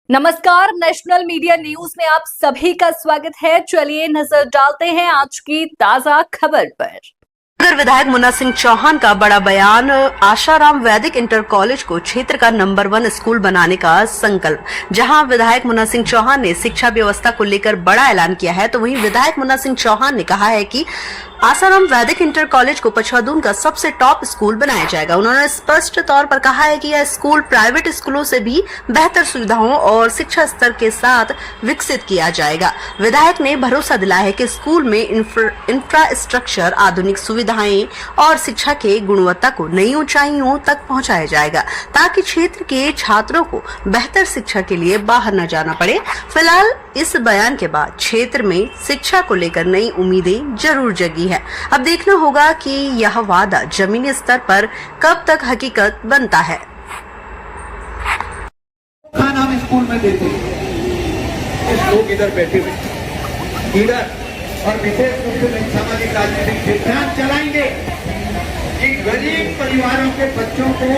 नमस्कार, national media news में आप सभी का स्वागत है। चलिए नजर डालते हैं आज की ताजा खबर पर। नगर विधायक मुन्ना सिंह चौहान का बड़ा बयान। आशाराम वैदिक इंटर कॉलेज को क्षेत्र का नंबर 1 स्कूल बनाने का संकल्प। जहां विधायक मुन्ना सिंह चौहान ने शिक्षा व्यवस्था को लेकर बड़ा ऐलान किया है, तो वहीं विधायक मुन्ना सिंह चौहान ने कहा है कि आशाराम वैदिक इंटर कॉलेज को पछवादून का सबसे टॉप स्कूल बनाया जाएगा। उन्होंने स्पष्ट तौर पर कहा है कि यह स्कूल प्राइवेट स्कूलों से भी बेहतर सुविधाओं और शिक्षा स्तर के साथ विकसित किया जाएगा। विधायक ने भरोसा दिलाया है कि स्कूल में इंफ्रास्ट्रक्चर, आधुनिक सुविधाएं और शिक्षा के गुणवत्ता को नई ऊंचाइयों तक पहुंचाया जाएगा, ताकि क्षेत्र के छात्रों को बेहतर शिक्षा के लिए बाहर न जाना पड़े। फिलहाल इस बयान के बाद क्षेत्र में शिक्षा को लेकर नई उम्मीदें जरूर जगी है। अब देखना होगा कि यह वादा जमीनी स्तर पर कब तक हकीकत बनता है। खाना हम स्कूल में देते हैं, लोग इधर बैठे हुए इधर, और विशेष रूप से सामाजिक राजनीतिक सिद्धांत चलाएंगे कि गरीब परिवारों के बच्चों को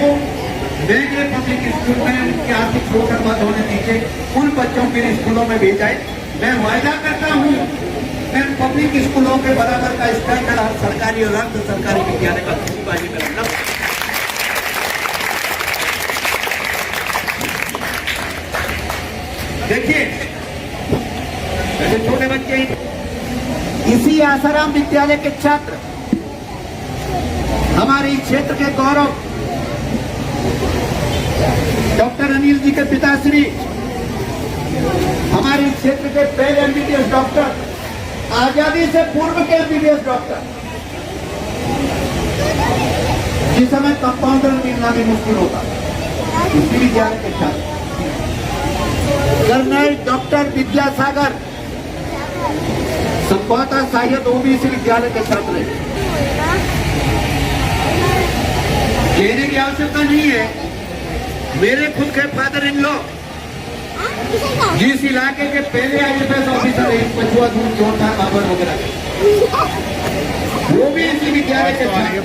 महंगे पब्लिक स्कूल में उनकी आर्थिक शोषण मत होने दीजिए, उन बच्चों के स्कूलों में भेजाए। मैं वायदा करता हूँ, मैं पब्लिक स्कूलों के बराबर का स्टैंडर्ड हर सरकारी और अर्ध सरकारी विद्यालय का बाजी में रखना। देखिए, छोटे बच्चे इसी आसाराम विद्यालय के छात्र, हमारे क्षेत्र के गौरव डॉक्टर अनिल जी के पिताश्री, हमारे क्षेत्र के पहले एमबीबीएस डॉक्टर, आजादी से पूर्व के एमबीबीएस डॉक्टर, जिस समय कंपाउंडर मिलना भी मुश्किल होता, इसी विद्यालय के छात्र। कर्नल डॉक्टर विद्यासागर संभवतः शायद वो भी इसी विद्यालय के छात्र हैं। कहने की आवश्यकता नहीं है, मेरे खुद के फादर इन लॉ जिस इलाके के पहले आईएफएस ऑफिसर है, पछवादून, चौथा, बाबर वगैरह, वो भी इसी विद्यालय के छात्र।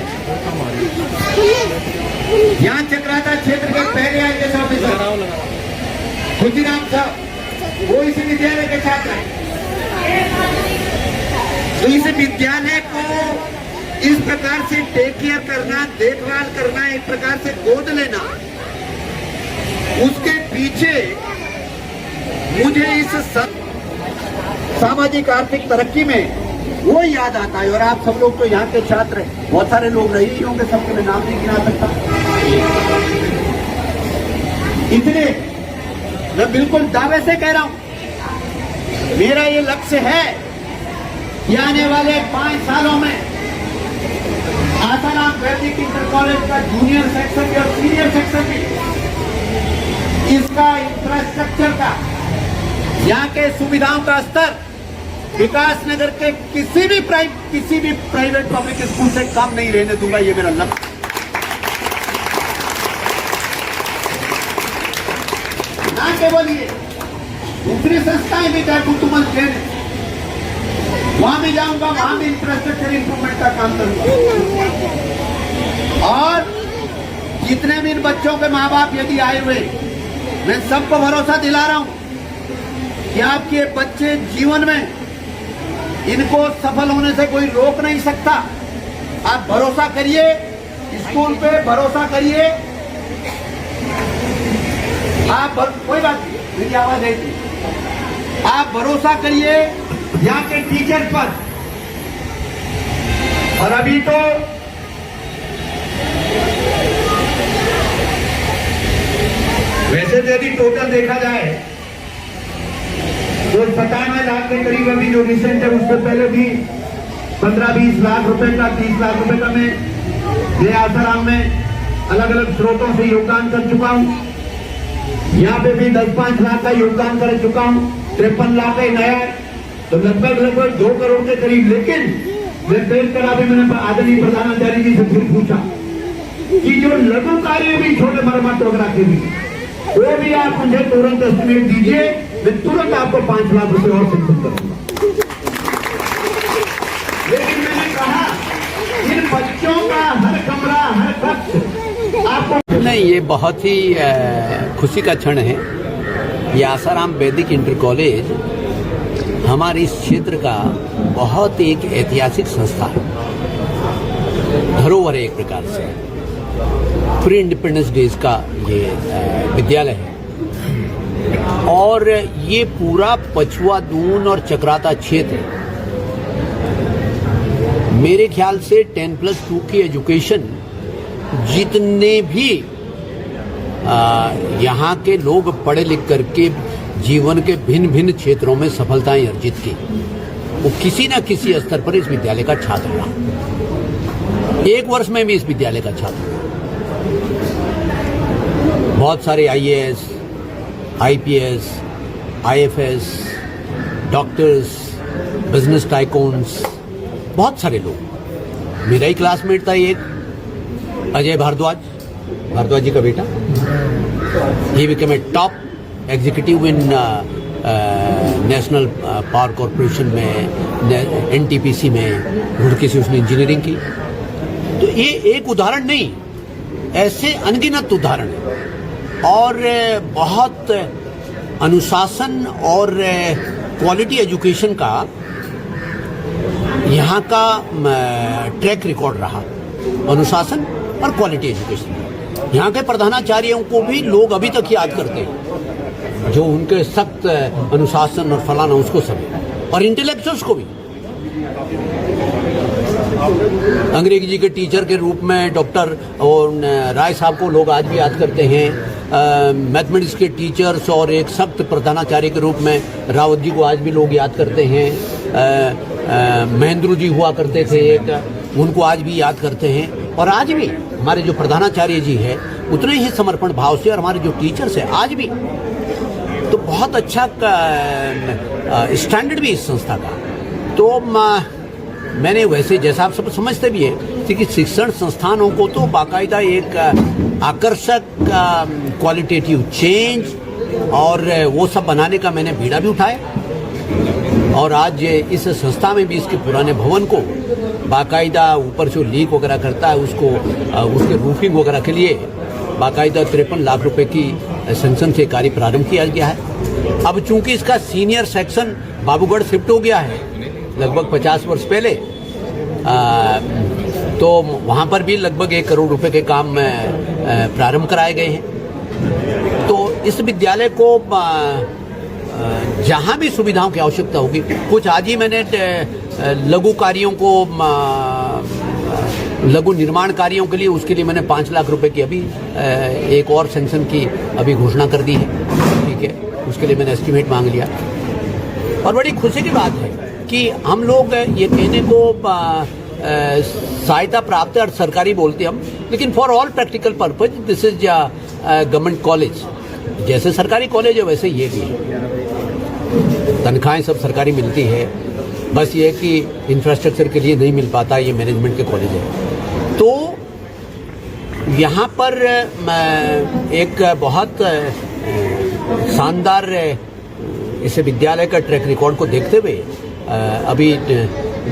यहाँ चक्राता क्षेत्र के पहले आईएएस ऑफिसर खुशीराम साहब, वो इसी विद्यालय के छात्र हैं। तो इस विद्यालय को इस प्रकार से टेक केयर करना, देखभाल करना, एक प्रकार से गोद लेना, उसके पीछे मुझे इस सामाजिक आर्थिक तरक्की में वो याद आता है। और आप सब लोग तो यहाँ के छात्र हैं, बहुत सारे लोग रहे ही होंगे, सबके मैं नाम नहीं गिना सकता। इसलिए मैं बिल्कुल दावे से कह रहा हूं, मेरा ये लक्ष्य है कि आने वाले 5 सालों में आसाराम वैदिक इंटर कॉलेज का जूनियर सेक्शन भी और सीनियर सेक्शन भी, इसका इंफ्रास्ट्रक्चर का, यहाँ के सुविधाओं का स्तर विकास नगर के किसी भी प्राइवेट पब्लिक स्कूल से कम नहीं रहने दूंगा। ये मेरा लक्ष्य। ना केवल ये, दूसरी संस्थाएं भी चाहे कुतुमल जैन, वहां भी जाऊंगा, वहां भी इंफ्रास्ट्रक्चर इंप्रूवमेंट का काम करूंगा। और जितने भी इन बच्चों के माँ बाप यदि आए हुए, मैं सबको भरोसा दिला रहा हूं कि आपके बच्चे जीवन में, इनको सफल होने से कोई रोक नहीं सकता। आप भरोसा करिए, स्कूल पे भरोसा करिए। आप कोई बात नहीं, मेरी आवाज है, आप भरोसा करिए यहाँ के टीचर पर। और अभी तो वैसे तो यदि टोटल देखा जाए तो 97 लाख के करीब अभी जो रिसेंट है, उससे पहले भी 15-20 लाख रुपए का, 30 लाख रुपए का मैं आसाराम में अलग अलग स्रोतों से योगदान कर चुका हूँ। यहाँ पे भी 10-5 लाख का योगदान कर चुका हूँ। 53 लाख का नया, तो लगभग 2 करोड़ के करीब। लेकिन मैं पेश करा भी, मैंने आदरणीय प्रधानाचार्य जी से फिर पूछा कि जो लघु कार्य भी, छोटे मरम्मत वगैरह के भी, वो भी आप मुझे तुरंत एस्टिमेट दीजिए, मैं तुरंत आपको 5 लाख रुपए और सैंक्शन करूंगा। लेकिन मैंने कहा, इन बच्चों का हर कमरा, हर कक्ष आपको नहीं, ये बहुत ही खुशी का क्षण है ये आसाराम वैदिक इंटर कॉलेज हमारे इस क्षेत्र का बहुत एक ऐतिहासिक संस्था है, धरोहर है एक प्रकार से। प्री इंडिपेंडेंस डेज का ये विद्यालय है और ये पूरा पछुआ, दून और चक्राता क्षेत्र मेरे ख्याल से 10+2 की एजुकेशन जितने भी यहाँ के लोग पढ़े लिख करके जीवन के भिन्न भिन्न क्षेत्रों में सफलताएं अर्जित की, वो किसी न किसी स्तर पर इस विद्यालय का छात्र रहा। एक वर्ष में भी इस विद्यालय का छात्र रहा। बहुत सारे IAS, IPS, IFS, doctors, business tycoons, बहुत सारे लोग। मेरा ही क्लासमेट था एक अजय भारद्वाज जी का बेटा। He became a top executive in national power corporation में, NTPC में रुड़की से उसने इंजीनियरिंग की। तो ये एक उदाहरण नहीं, ऐसे अनगिनत उदाहरण है और बहुत अनुशासन और क्वालिटी एजुकेशन का यहाँ का ट्रैक रिकॉर्ड रहा। अनुशासन और क्वालिटी एजुकेशन, यहाँ के प्रधानाचार्यों को भी लोग अभी तक याद करते हैं, जो उनके सख्त अनुशासन और फलाना उसको सब, और इंटेलेक्चुअल्स को भी। अंग्रेजी के टीचर के रूप में डॉक्टर और राय साहब को लोग आज भी याद करते हैं। मैथमेटिक्स के टीचर्स और एक सख्त प्रधानाचार्य के रूप में रावत जी को आज भी लोग याद करते हैं। महेंद्र जी हुआ करते थे एक, उनको आज भी याद करते हैं। और आज भी हमारे जो प्रधानाचार्य जी है उतने ही समर्पण भाव से, और हमारे जो टीचर्स हैं आज भी, तो बहुत अच्छा स्टैंडर्ड भी इस संस्था का। तो मैंने वैसे, जैसा आप सब समझते भी है कि शिक्षण संस्थानों को तो बाकायदा एक आकर्षक क्वालिटेटिव चेंज और वो सब बनाने का मैंने बीड़ा भी उठाया। और आज इस संस्था में भी इसके पुराने भवन को बाकायदा ऊपर से लीक वगैरह करता है, उसको उसके रूफिंग वगैरह के लिए बाकायदा 53 लाख रुपए की सैंक्शन से कार्य प्रारंभ किया गया है। अब चूंकि इसका सीनियर सेक्शन बाबूगढ़ शिफ्ट हो गया है लगभग 50 वर्ष पहले, तो वहाँ पर भी लगभग 1 करोड़ रुपए के काम प्रारंभ कराए गए हैं। तो इस विद्यालय को जहाँ भी सुविधाओं की आवश्यकता होगी, कुछ आज ही मैंने लघु कार्यों को, लघु निर्माण कार्यों के लिए, उसके लिए मैंने 5 लाख रुपए की अभी एक और सैंक्शन की अभी घोषणा कर दी है। ठीक है, उसके लिए मैंने एस्टीमेट मांग लिया। और बड़ी खुशी की बात है कि हम लोग ये कहने को सहायता प्राप्त है और सरकारी बोलते हम, लेकिन for all practical purpose this is government college. जैसे सरकारी कॉलेज है वैसे ये भी है, तनख्वाहें सब सरकारी मिलती है, बस ये कि इंफ्रास्ट्रक्चर के लिए नहीं मिल पाता, ये मैनेजमेंट के कॉलेज है। तो यहाँ पर एक बहुत शानदार इस विद्यालय का ट्रैक रिकॉर्ड को देखते हुए अभी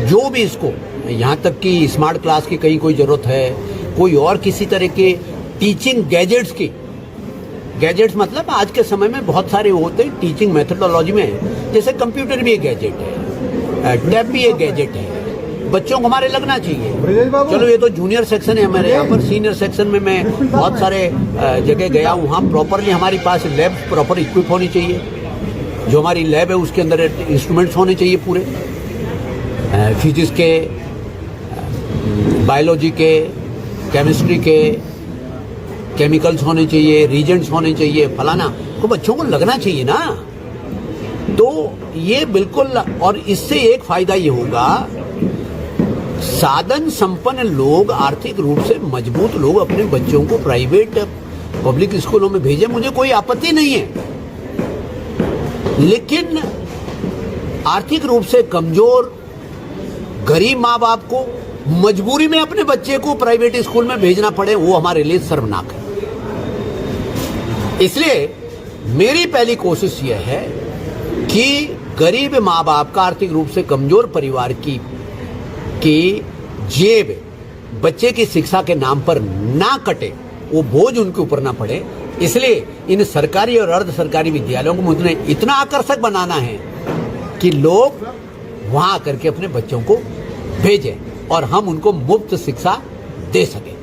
जो भी इसको, यहाँ तक कि स्मार्ट क्लास की कहीं कोई ज़रूरत है, कोई और किसी तरह के टीचिंग गैजेट्स की, गैजेट्स मतलब आज के समय में बहुत सारे होते हैं टीचिंग मेथोडोलॉजी में, जैसे कंप्यूटर भी एक गैजेट है, टैब भी एक गैजेट है, बच्चों को हमारे लगना चाहिए। चलो ये तो जूनियर सेक्शन है हमारे यहाँ पर, सीनियर सेक्शन में मैं बहुत सारे जगह गया हूँ, वहाँ प्रॉपरली हमारे पास लैब प्रॉपर इक्विप होनी चाहिए। जो हमारी लैब है उसके अंदर इंस्ट्रूमेंट्स होने चाहिए पूरे, फिजिक्स के, बायोलॉजी के, केमिस्ट्री के, केमिकल्स होने चाहिए, रीजेंट्स होने चाहिए, फलाना, तो बच्चों को लगना चाहिए ना। तो ये बिल्कुल, और इससे एक फायदा ये होगा, साधन संपन्न लोग, आर्थिक रूप से मजबूत लोग अपने बच्चों को प्राइवेट पब्लिक स्कूलों में भेजें, मुझे कोई आपत्ति नहीं है। लेकिन आर्थिक रूप से कमजोर गरीब माँ बाप को मजबूरी में अपने बच्चे को प्राइवेट स्कूल में भेजना पड़े, वो हमारे लिए शर्मनाक है। इसलिए मेरी पहली कोशिश यह है कि गरीब माँ बाप का, आर्थिक रूप से कमजोर परिवार की जेब बच्चे की शिक्षा के नाम पर ना कटे, वो बोझ उनके ऊपर ना पड़े, इसलिए इन सरकारी और अर्ध सरकारी विद्यालयों को मुझे इतना आकर्षक बनाना है कि लोग वहां आकर के अपने बच्चों को भेजें और हम उनको मुफ्त शिक्षा दे सकें।